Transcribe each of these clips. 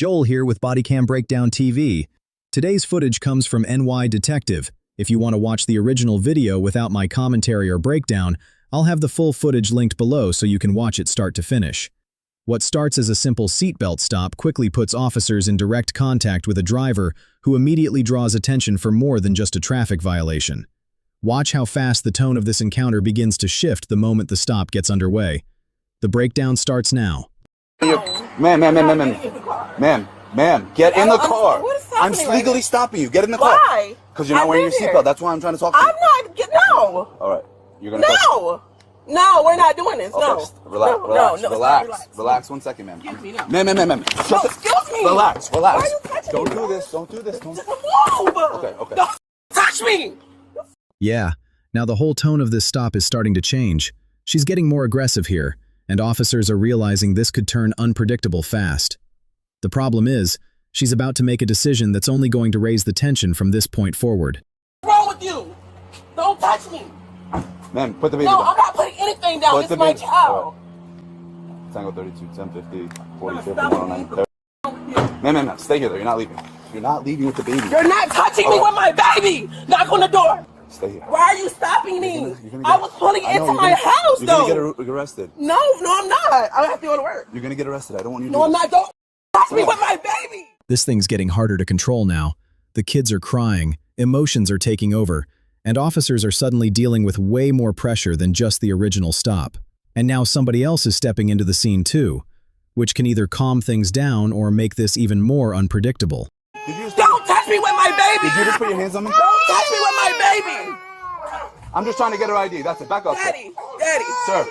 Joel here with Bodycam Breakdown TV. Today's footage comes from NY Detective. If you want to watch the original video without my commentary or breakdown, I'll have the full footage linked below so you can watch it start to finish. What starts as a simple seatbelt stop quickly puts officers in direct contact with a driver who immediately draws attention for more than just a traffic violation. Watch how fast the tone of this encounter begins to shift the moment the stop gets underway. The breakdown starts now. Ma'am, get in the car. I'm legally stopping you. Get in the car. Why? Because you're not wearing your seatbelt. That's why I'm trying to talk to you. I'm not. No. All right. You're gonna. No, we're not doing this. Okay, No. Relax. 1 second, ma'am. Excuse me, no. Ma'am. Excuse me. Relax. Why are you touching Don't me? do this. Don't. Move. Okay. Don't touch me. Yeah, now the whole tone of this stop is starting to change. She's getting more aggressive here, and officers are realizing this could turn unpredictable fast. The problem is, she's about to make a decision that's only going to raise the tension from this point forward. What's wrong with you? Don't touch me. Ma'am, put the baby No, down. I'm not putting anything down. Put It's the my baby- child. Tango 32, 1050, 40, No, 50, stop 109, 30. Ma'am, stay here though. You're not leaving. You're not leaving with the baby. You're not touching me with my baby. Knock on the door. Stay here. Why are you stopping me? You're gonna I was pulling I know, into my house, You're though. gonna get arrested. No, I'm not. I have to go to work. You're gonna get arrested. I don't want you to No, do I'm this. not. Don't touch me with my baby. This thing's getting harder to control now. The kids are crying, emotions are taking over, and officers are suddenly dealing with way more pressure than just the original stop. And now somebody else is stepping into the scene too, which can either calm things down or make this even more unpredictable. Don't touch me with my baby. Did you just put your hands on me? Don't touch me with my baby. I'm just trying to get her ID. That's it. Back up. Daddy. Sir.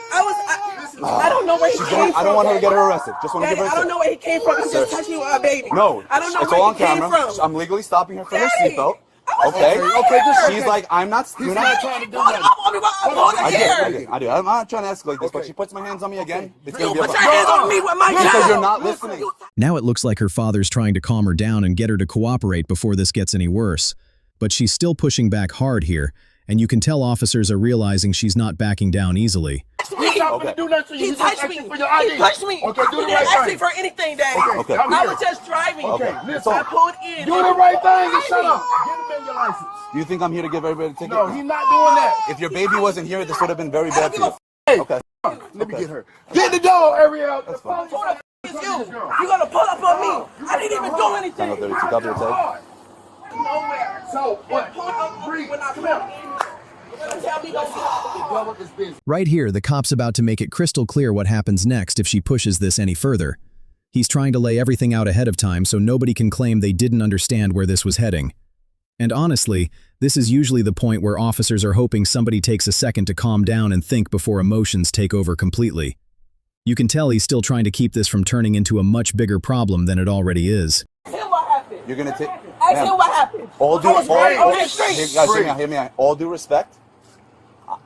I don't know where he came from. I don't want her to get her arrested. Just want to Daddy, give her a I don't tip. know where he came from. He just touched me with my baby. No. I don't know It's where all on he came camera. from. I'm legally stopping her for her Daddy, seatbelt. I was Okay. just She's like, I'm not. You're not trying to do that. I do. I'm not trying to escalate this, but she puts my hands on me again. It's You gonna be a put your hands on me with my because child. you're not listening. Now it looks like her father's trying to calm her down and get her to cooperate before this gets any worse. But she's still pushing back hard here, and you can tell officers are realizing she's not backing down easily. He's not gonna do nothing to you. He He's touched just me. asking for your ID. He pushed me. Okay, do He the didn't ask right me thing. for anything, Daddy. Okay. I was just driving. Okay. Listen, I pulled in. do the right thing and shut up. Get him in your license. Do you think I'm here to give everybody a ticket? No, he's not doing that. If your baby wasn't here, this would have been very bad for you. Hey, Okay. let me get her. Get the dog, Ariel. That's fine. Who the f is you? You gonna pull up on me? I didn't even do Tango anything. 32, copy your tag. Nowhere. So, what? Pull up on me when I come out. You're gonna tell me to stop. Done with this business. Right here, the cop's about to make it crystal clear what happens next if she pushes this any further. He's trying to lay everything out ahead of time so nobody can claim they didn't understand where this was heading. And honestly, this is usually the point where officers are hoping somebody takes a second to calm down and think before emotions take over completely. You can tell he's still trying to keep this from turning into a much bigger problem than it already is. Ask him what happened. You're gonna take. Ask him what happened. Hear me out. All due respect,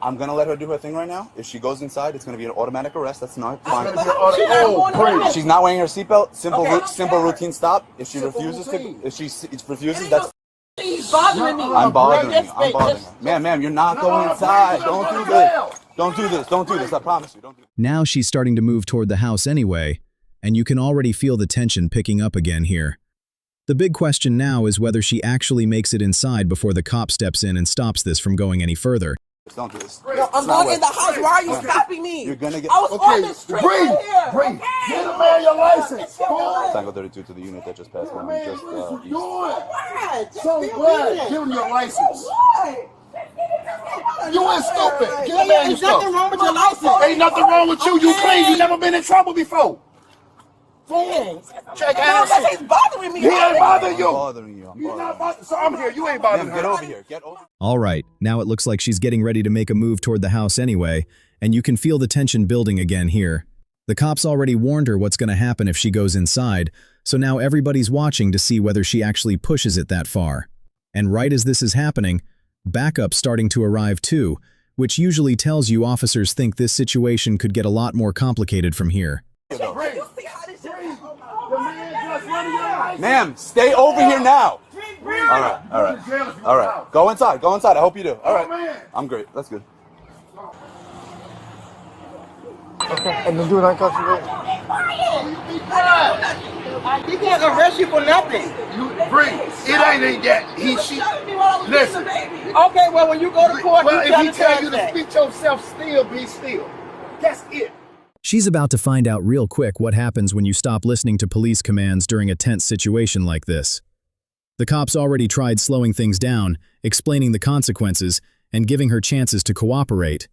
I'm gonna let her do her thing right now. If she goes inside, it's gonna be an automatic arrest. That's not fine. She's not going to- She's not wearing her seatbelt. Simple Okay. routine stop. If she Simple refuses routine. to, if she refuses, that's. He's bothering me. I'm bothering you. Ma'am, you're not going inside. Don't do this. Don't do this. I promise you. Don't do this. Now she's starting to move toward the house anyway, and you can already feel the tension picking up again here. The big question now is whether she actually makes it inside before the cop steps in and stops this from going any further. Don't do this. No, I'm going in the house. Why are you stopping me? You're gonna get. I was on the street right here. Breathe. Get him in your license. Boy. Tango 32 to the unit that just passed. Man, Just what you east. doing? What? So what? Give him your license. What? You ain't stupid. Get him in your There's nothing stuff. wrong with your license. Ain't nothing wrong with you. You clean. You never been in trouble before. Dang. Check No, out. because he's bothering me. He ain't bothering I'm you. bothering you. I'm You're not bothering bothering. So I'm here. You ain't you. bothering Ma'am, get her. over here. Get over. All right, now it looks like she's getting ready to make a move toward the house anyway, and you can feel the tension building again here. The cops already warned her what's going to happen if she goes inside, so now everybody's watching to see whether she actually pushes it that far. And right as this is happening, backup's starting to arrive too, which usually tells you officers think this situation could get a lot more complicated from here. You see how this shit is? The man just running your license. Ma'am, stay over here now. All right. Go inside. I hope you do. All right. I'm great. That's good. Okay, and then do it uncomfortable. Be quiet. He can't arrest you for nothing. You breathe. It ain't that. She. Listen. Okay, well, when you go to court, Well, you if he tell you to that. speak yourself still, be still. That's it. She's about to find out real quick what happens when you stop listening to police commands during a tense situation like this. The cops already tried slowing things down, explaining the consequences, and giving her chances to cooperate.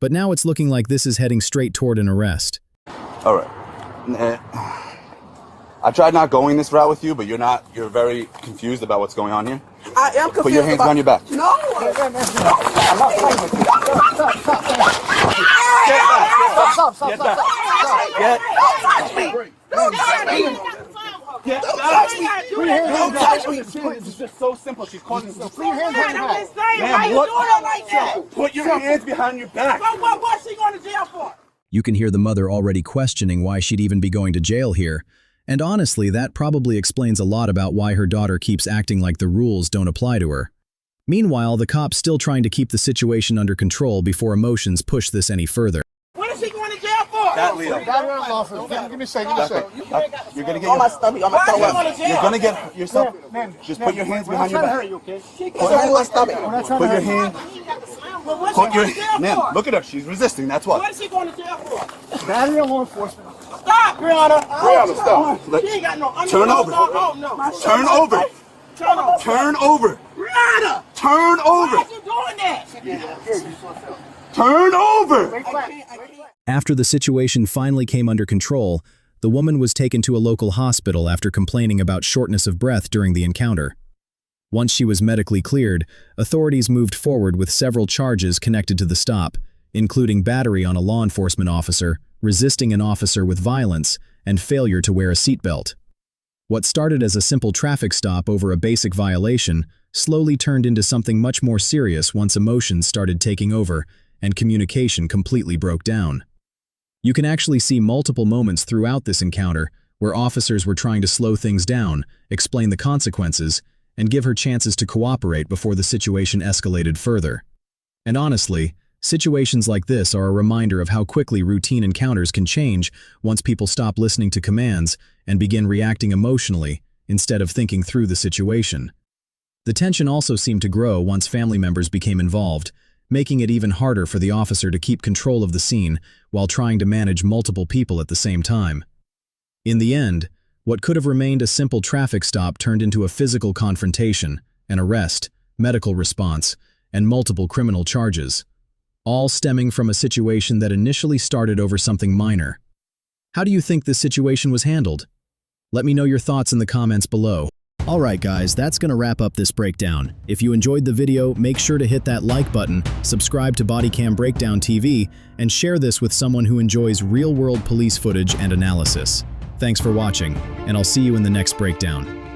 But now it's looking like this is heading straight toward an arrest. All right. I tried not going this route with you, but you're very confused about what's going on here. I am confused. Put your hands behind your back. No. Don't touch me. It's just so simple. She's causing some. Put your hands behind your back. Ma'am, what? Put your hands behind your back. What's she going to jail for? You can hear the mother already questioning why she'd even be going to jail here. And honestly, that probably explains a lot about why her daughter keeps acting like the rules don't apply to her. Meanwhile, the cop's still trying to keep the situation under control before emotions push this any further. What is she going to jail for? That Leo. Give me a second. You're gonna get On my stomach. On my stomach. You're gonna get yourself. Just put your hands behind your back. On my stomach. Put your hand. Put your. Ma'am, look at her. She's resisting. That's What what. is she going to jail for? Battery of law enforcement. Stop, Brianna. Brianna, stop. She ain't got no. Turn over. Oh, no. Turn over. Turn over. Turn over. Brianna. Turn over. Why are you doing that? Turn over. After the situation finally came under control, the woman was taken to a local hospital after complaining about shortness of breath during the encounter. Once she was medically cleared, authorities moved forward with several charges connected to the stop, including battery on a law enforcement officer, resisting an officer with violence, and failure to wear a seatbelt. What started as a simple traffic stop over a basic violation slowly turned into something much more serious once emotions started taking over and communication completely broke down. You can actually see multiple moments throughout this encounter where officers were trying to slow things down, explain the consequences, and give her chances to cooperate before the situation escalated further. And honestly, situations like this are a reminder of how quickly routine encounters can change once people stop listening to commands and begin reacting emotionally instead of thinking through the situation. The tension also seemed to grow once family members became involved, making it even harder for the officer to keep control of the scene while trying to manage multiple people at the same time. In the end, what could have remained a simple traffic stop turned into a physical confrontation, an arrest, medical response, and multiple criminal charges, all stemming from a situation that initially started over something minor. How do you think this situation was handled? Let me know your thoughts in the comments below. Alright guys, that's gonna wrap up this breakdown. If you enjoyed the video, make sure to hit that like button, subscribe to Bodycam Breakdown TV, and share this with someone who enjoys real-world police footage and analysis. Thanks for watching, and I'll see you in the next breakdown.